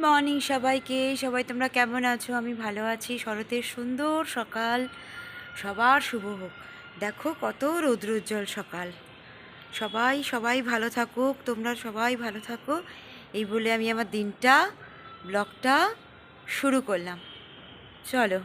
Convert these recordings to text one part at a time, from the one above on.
Morning সবাইকে। সবাই তোমরা কেমন আছো? আমি ভালো আছি। শরতের সুন্দর সকাল সবার শুভ হোক। দেখো কত রৌদ্রোজ্জ্বল সকাল। সবাই সবাই ভালো থাকুক, তোমরা সবাই ভালো থাকো, এই বলে আমি আমার দিনটা ব্লগটা শুরু করলাম। চলো।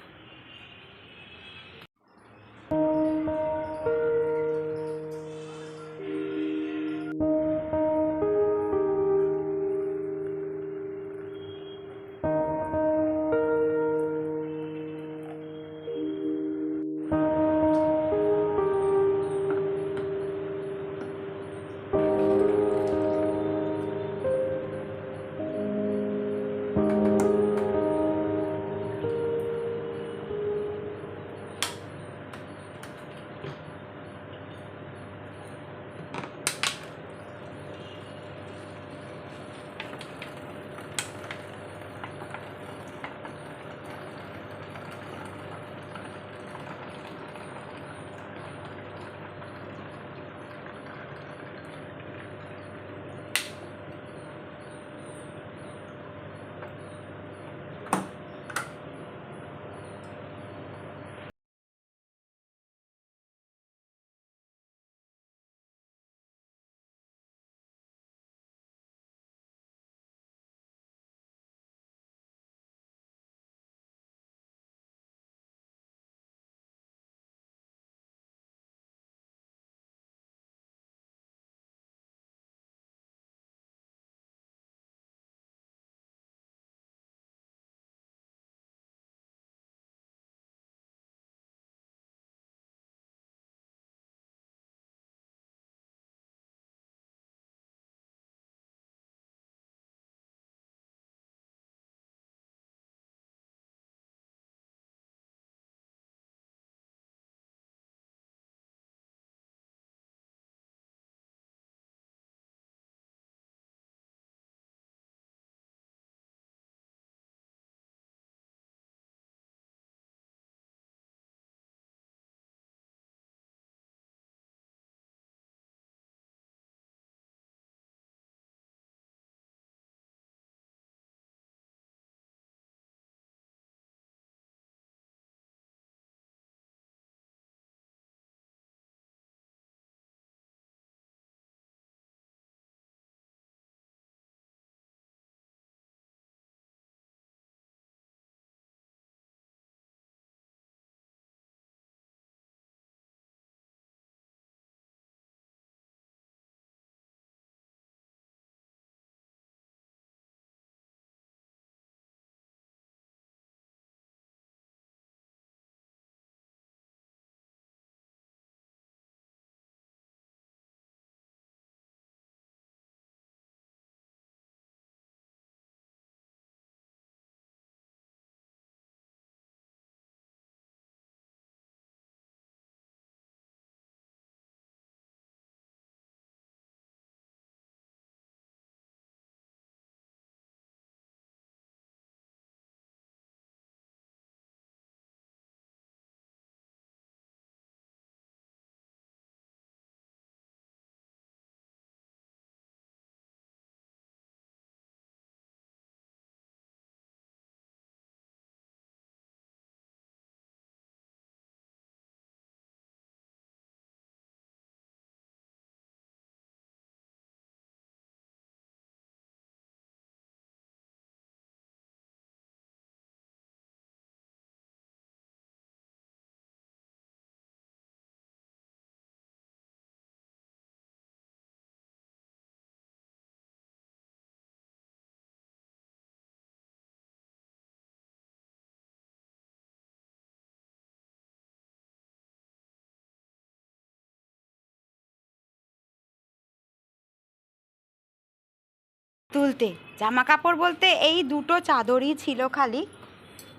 তুলতে জামা কাপড় বলতে এই দুটো চাদরই ছিল খালি।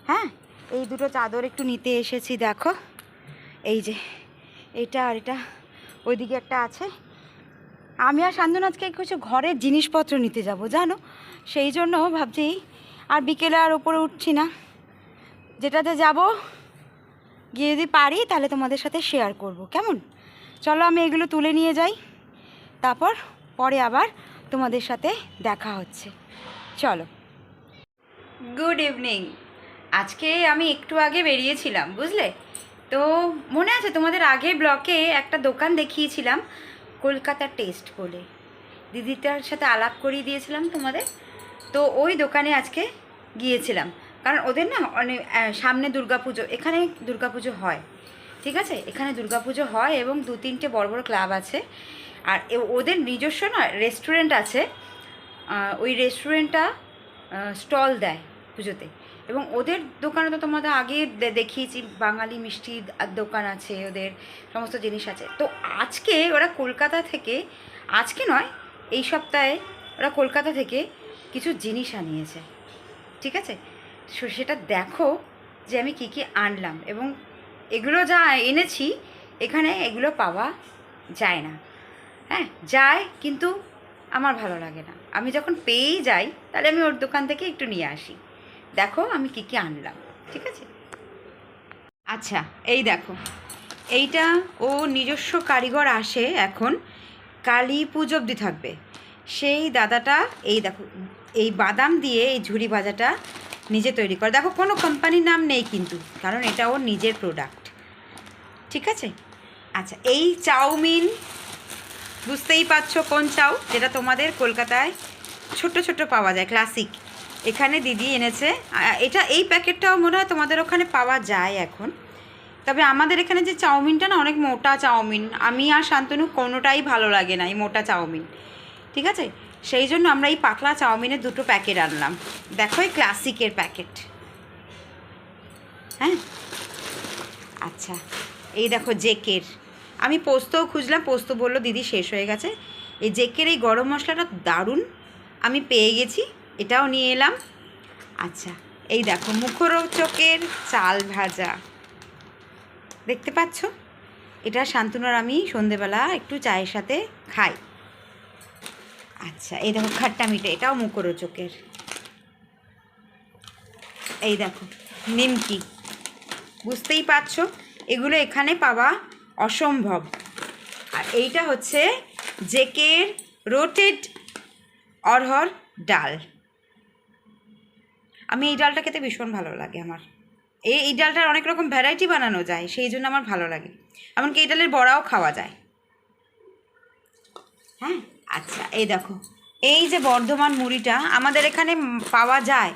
হ্যাঁ, এই দুটো চাদর একটু নিতে এসেছি। দেখো এই যে এটা আর এটা, ওইদিকে একটা আছে। আমি আর শান্তনু আজকে কিছু ঘরের জিনিসপত্র নিতে যাব জানো, সেই জন্য ভাবছি আর বিকেলে আর উপরে উঠছি না। যেটাতে যাব গিয়ে যদি পারি তাহলে তোমাদের সাথে শেয়ার করব, কেমন? চলো আমি এগুলো তুলে নিয়ে যাই, তারপর পরে আবার তোমাদের সাথে দেখা হচ্ছে। চলো। Good evening. আজকে আমি একটু আগে বেরিয়েছিলাম, বুঝলে তো। মনে আছে তোমাদের আগের ব্লকে একটা দোকান দেখিয়েছিলাম, কলকাতা টেস্ট বলে, দিদিটার সাথে আলাপ করিয়ে দিয়েছিলাম তোমাদের। তো ওই দোকানে আজকে গিয়েছিলাম, কারণ ওদের না অনেক সামনে দুর্গাপুজো, এখানে দুর্গাপুজো হয়, ঠিক আছে, এখানে দুর্গাপুজো হয় এবং 2-3টে বড় বড় ক্লাব আছে। আর ওদের নিজস্ব না রেস্টুরেন্ট আছে। ওই রেস্টুরেন্টটা স্টল দেয় পুজোতে, এবং ওদের দোকানে তো তোমাদের আগে দেখিয়েছি, বাঙালি মিষ্টির দোকান আছে, ওদের সমস্ত জিনিস আছে। তো আজকে ওরা কলকাতা থেকে, আজকে নয় এই সপ্তাহে ওরা কলকাতা থেকে কিছু জিনিস আনিয়েছে, ঠিক আছে। সেটা দেখো যে আমি কি কি আনলাম, এবং এগুলো যা এনেছি এখানে এগুলো পাওয়া যায় না। হ্যাঁ যায়, কিন্তু আমার ভালো লাগে না। আমি যখন পেয়েই যাই তাহলে আমি ওর দোকান থেকে একটু নিয়ে আসি। দেখো আমি কি কি আনলাম, ঠিক আছে। আচ্ছা এই দেখো, এইটা ও নিজস্ব কারিগর আসে এখন, কালী পুজো অবধি থাকবে সেই দাদাটা। এই দেখো, এই বাদাম দিয়ে এই ঝুড়ি ভাজাটা নিজে তৈরি করে, দেখো কোনো কোম্পানির নাম নেই কিন্তু, কারণ এটা ওর নিজের প্রোডাক্ট, ঠিক আছে। আচ্ছা এই চাউমিন, বুঝতেই পারছো কোন চাউ, যেটা তোমাদের কলকাতায় ছোট ছোট পাওয়া যায়, ক্লাসিক, এখানে দিদি এনেছে। এটা এই প্যাকেটটাও মনে হয় তোমাদের ওখানে পাওয়া যায় এখন, তবে আমাদের এখানে যে চাউমিনটা না অনেক মোটা চাউমিন, আমি আর শান্তনু কোনোটাই ভালো লাগে না এই মোটা চাউমিন, ঠিক আছে। সেই জন্য আমরা এই পাতলা চাউমিনের 2টো প্যাকেট আনলাম। দেখো এই ক্লাসিকের প্যাকেট, হ্যাঁ। আচ্ছা এই দেখো জেকের, আমি পোস্তও খুঁজলাম, পোস্ত বললো দিদি শেষ হয়ে গেছে। এই জেকের এই গরম মশলাটা দারুণ, আমি পেয়ে গেছি, এটাও নিয়ে এলাম। আচ্ছা এই দেখো মুখরোচকের চাল ভাজা, দেখতে পাচ্ছ, এটা শান্তনুর আমি সন্ধেবেলা একটু চায়ের সাথে খাই। আচ্ছা এই দেখো খাট্টা মিঠে, এটাও মুখরোচকের। এই দেখো নিমকি, বুঝতেই পারছো এগুলো এখানে পাওয়া অসম্ভব। আর এইটা হচ্ছে জেকের রোটেড অরহর ডাল, আমি এই ডালটা খেতে ভীষণ ভালো লাগে আমার। এই ডালটার অনেক রকম ভ্যারাইটি বানানো যায়, সেই জন্য আমার ভালো লাগে, এমনকি এই ডালের বড়াও খাওয়া যায়, হ্যাঁ। আচ্ছা এই দেখো, এই যে বর্ধমান মুড়িটা আমাদের এখানে পাওয়া যায়,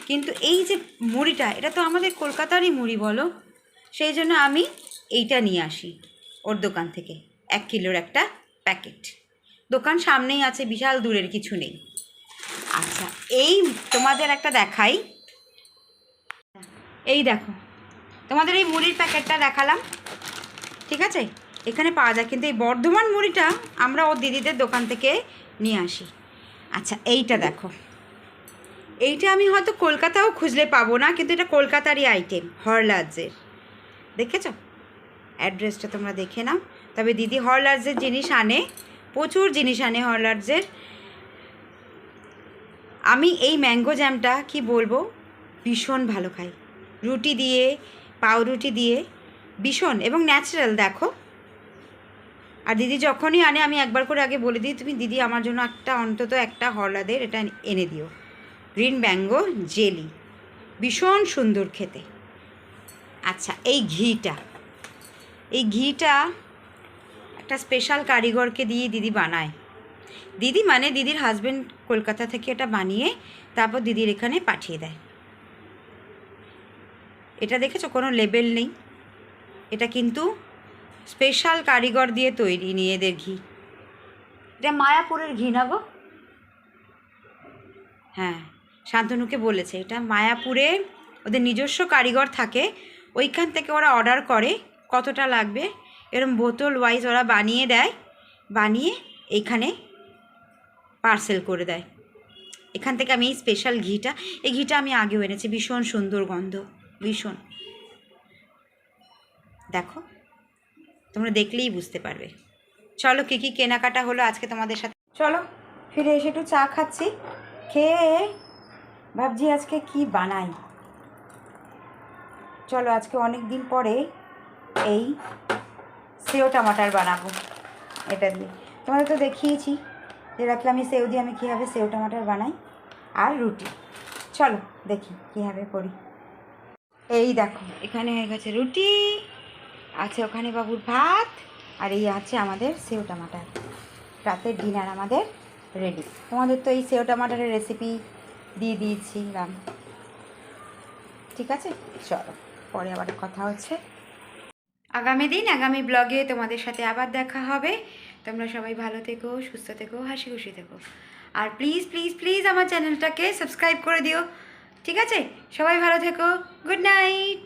কিন্তু এই যে মুড়িটা এটা তো আমাদের কলকাতারই মুড়ি বলো, সেই জন্য আমি এইটা নিয়ে আসি ওর দোকান থেকে, 1 কিলোর একটা প্যাকেট। দোকান সামনেই আছে, বিশাল দূরের কিছু নেই। আচ্ছা এই তোমাদের একটা দেখাই, এই দেখো তোমাদের এই মুড়ির প্যাকেটটা দেখালাম, ঠিক আছে, এখানে পাওয়া যায়, কিন্তু এই বর্ধমান মুড়িটা আমরা ও দিদিদের দোকান থেকে নিয়ে আসি। আচ্ছা এইটা দেখো, এইটা আমি হয়তো কলকাতাও খুঁজলে পাবো না, কিন্তু এটা কলকাতারই আইটেম, হরলার্জের, দেখেছ, অ্যাড্রেসটা তোমরা দেখে নাও। তবে দিদি হরলার্জের জিনিস আনে, প্রচুর জিনিস আনে হরলার্জের। আমি এই ম্যাঙ্গো জ্যামটা কি বলবো, ভীষণ ভালো খাই, রুটি দিয়ে, পাউরুটি দিয়ে, ভীষণ, এবং ন্যাচারাল দেখো। আর দিদি যখনই আনে আমি একবার করে আগে বলে দিই, তুমি দিদি আমার জন্য একটা অন্তত একটা হরলাদের এটা এনে দিও, গ্রিন ম্যাঙ্গো জেলি, ভীষণ সুন্দর খেতে। আচ্ছা এই ঘিটা, এই ঘিটা একটা স্পেশাল কারিগরকে দিয়ে দিদি বানায়, দিদি মানে দিদির হাজব্যান্ড কলকাতা থেকে এটা বানিয়ে তারপর দিদির এখানে পাঠিয়ে দেয়। এটা দেখেছো, কোনো লেবেল নেই, এটা কিন্তু স্পেশাল কারিগর দিয়ে তৈরি নিজেদের ঘি। এটা মায়াপুরের ঘি না গো, হ্যাঁ শান্তনুকে বলেছে এটা মায়াপুরে ওদের নিজস্ব কারিগর থাকে, ওইখান থেকে ওরা অর্ডার করে কতটা লাগবে, এরম বোতল ওয়াইজ ওরা বানিয়ে দেয়, বানিয়ে এইখানে পার্সেল করে দেয়। এখান থেকে আমি এই স্পেশাল ঘিটা, এই ঘিটা আমি আগেও এনেছি, ভীষণ সুন্দর গন্ধ, ভীষণ, দেখো তোমরা দেখলেই বুঝতে পারবে। চলো কী কী কেনাকাটা হলো আজকে তোমাদের সাথে, চলো ফিরে এসে একটু চা খাচ্ছি, খেয়ে ভাবছি আজকে কি বানাই। চলো আজকে অনেক দিন পরে এই সেও টমাটার বানাবো, এটা দিয়ে তোমাদের তো দেখিয়েছি যে রাখলে আমি সেও দিয়ে আমি কীভাবে সেও টমাটার বানাই, আর রুটি, চলো দেখি কীভাবে করি। এই দেখো এখানে হয়ে গেছে রুটি, আছে ওখানে বাবুর ভাত, আর এই আছে আমাদের সেও টমাটার। রাতের ডিনার আমাদের রেডি। তোমাদের তো এই সেও টমাটারের রেসিপি দিয়ে দিয়েছিলাম, ঠিক আছে? চলো পরে আবার কথা হচ্ছে আগামী দিন, আগামী ব্লগে তোমাদের সাথে আবার দেখা হবে। তোমরা সবাই ভালো থেকো, সুস্থ থেকো, হাসি খুশি থেকো। আর প্লিজ প্লিজ প্লিজ আমার চ্যানেলটাকে সাবস্ক্রাইব করে দিও, ঠিক আছে? সবাই ভালো থেকো, গুড নাইট।